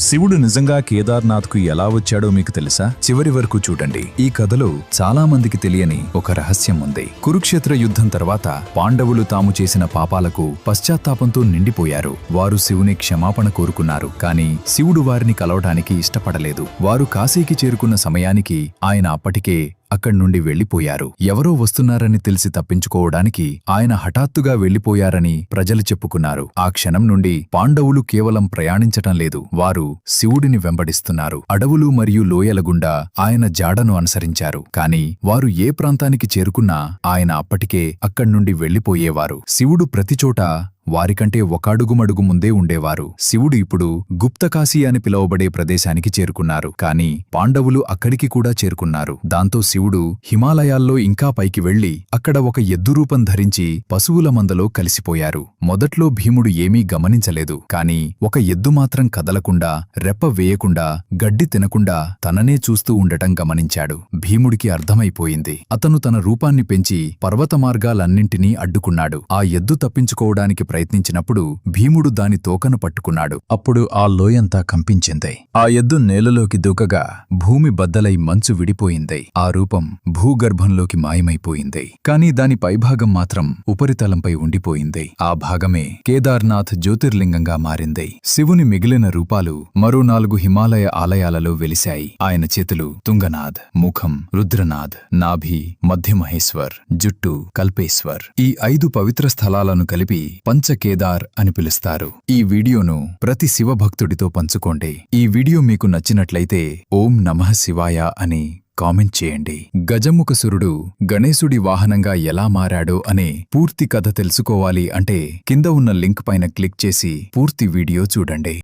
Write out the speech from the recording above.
శివుడు నిజంగా కేదార్నాథ్కు ఎలా వచ్చాడో మీకు తెలుసా? చివరి వరకు చూడండి. ఈ కథలో చాలా మందికి తెలియని ఒక రహస్యం ఉంది. కురుక్షేత్ర యుద్ధం తర్వాత పాండవులు తాము చేసిన పాపాలకు పశ్చాత్తాపంతో నిండిపోయారు. వారు శివుని క్షమాపణ కోరుకున్నారు. కాని శివుడు వారిని కలవటానికి ఇష్టపడలేదు. వారు కాశీకి చేరుకున్న సమయానికి ఆయన అప్పటికే అక్కడ్నుండి వెళ్లిపోయారు. ఎవరో వస్తున్నారని తెలిసి తప్పించుకోవడానికి ఆయన హఠాత్తుగా వెళ్లిపోయారని ప్రజలు చెప్పుకున్నారు. ఆ క్షణం నుండి పాండవులు కేవలం ప్రయాణించటం లేదు, వారు శివుడిని వెంబడిస్తున్నారు. అడవులు మరియు లోయల గుండా ఆయన జాడను అనుసరించారు. కాని వారు ఏ ప్రాంతానికి చేరుకున్నా ఆయన అప్పటికే అక్కడ్నుండి వెళ్లిపోయేవారు. శివుడు ప్రతిచోటా వారికంటే ఒక అడుగుమడుగు ముందే ఉండేవారు. శివుడు ఇప్పుడు గుప్తకాశీ అని పిలువబడే ప్రదేశానికి చేరుకున్నారు. కాని పాండవులు అక్కడికి కూడా చేరుకున్నారు. దాంతో శివుడు హిమాలయాల్లో ఇంకా పైకి వెళ్లి అక్కడ ఒక ఎద్దు రూపం ధరించి పశువుల మందలో కలిసిపోయారు. మొదట్లో భీముడు ఏమీ గమనించలేదు. కాని ఒక ఎద్దు మాత్రం కదలకుండా, రెప్ప వేయకుండా, గడ్డి తినకుండా తననే చూస్తూ ఉండటం గమనించాడు. భీముడికి అర్థమైపోయింది. అతను తన రూపాన్ని పెంచి పర్వత మార్గాలన్నింటినీ అడ్డుకున్నాడు. ఆ ఎద్దు తప్పించుకోవడానికి ప్రయత్నించినప్పుడు భీముడు దాని తోకను పట్టుకున్నాడు. అప్పుడు ఆ లోయంతా కంపించింది. ఆ ఎద్దు నేలలోకి దూకగా భూమి బద్దలై మంచు విడిపోయింది. ఆ రూపం భూగర్భంలోకి మాయమైపోయింది. కాని దాని పైభాగం మాత్రం ఉపరితలంపై ఉండిపోయింది. ఆ భాగమే కేదార్నాథ్ జ్యోతిర్లింగంగా మారింది. శివుని మిగిలిన రూపాలు మరో 4 హిమాలయ ఆలయాలలో వెలిశాయి. ఆయన చేతులు తుంగనాథ్, ముఖం రుద్రనాథ్, నాభి మధ్యమహేశ్వర్, జుట్టు కల్పేశ్వర్. ఈ 5 పవిత్ర స్థలాలను కలిపి పంచకేదార్ అని పిలుస్తారు. ఈ వీడియోను ప్రతి శివభక్తుడితో పంచుకోండి. ఈ వీడియో మీకు నచ్చినట్లయితే ఓం నమః శివాయ అని కామెంట్ చేయండి. గజముఖసురుడు గణేశుడి వాహనంగా ఎలా మారాడో అనే పూర్తి కథ తెలుసుకోవాలి అంటే కింద ఉన్న లింక్ పైన క్లిక్ చేసి పూర్తి వీడియో చూడండి.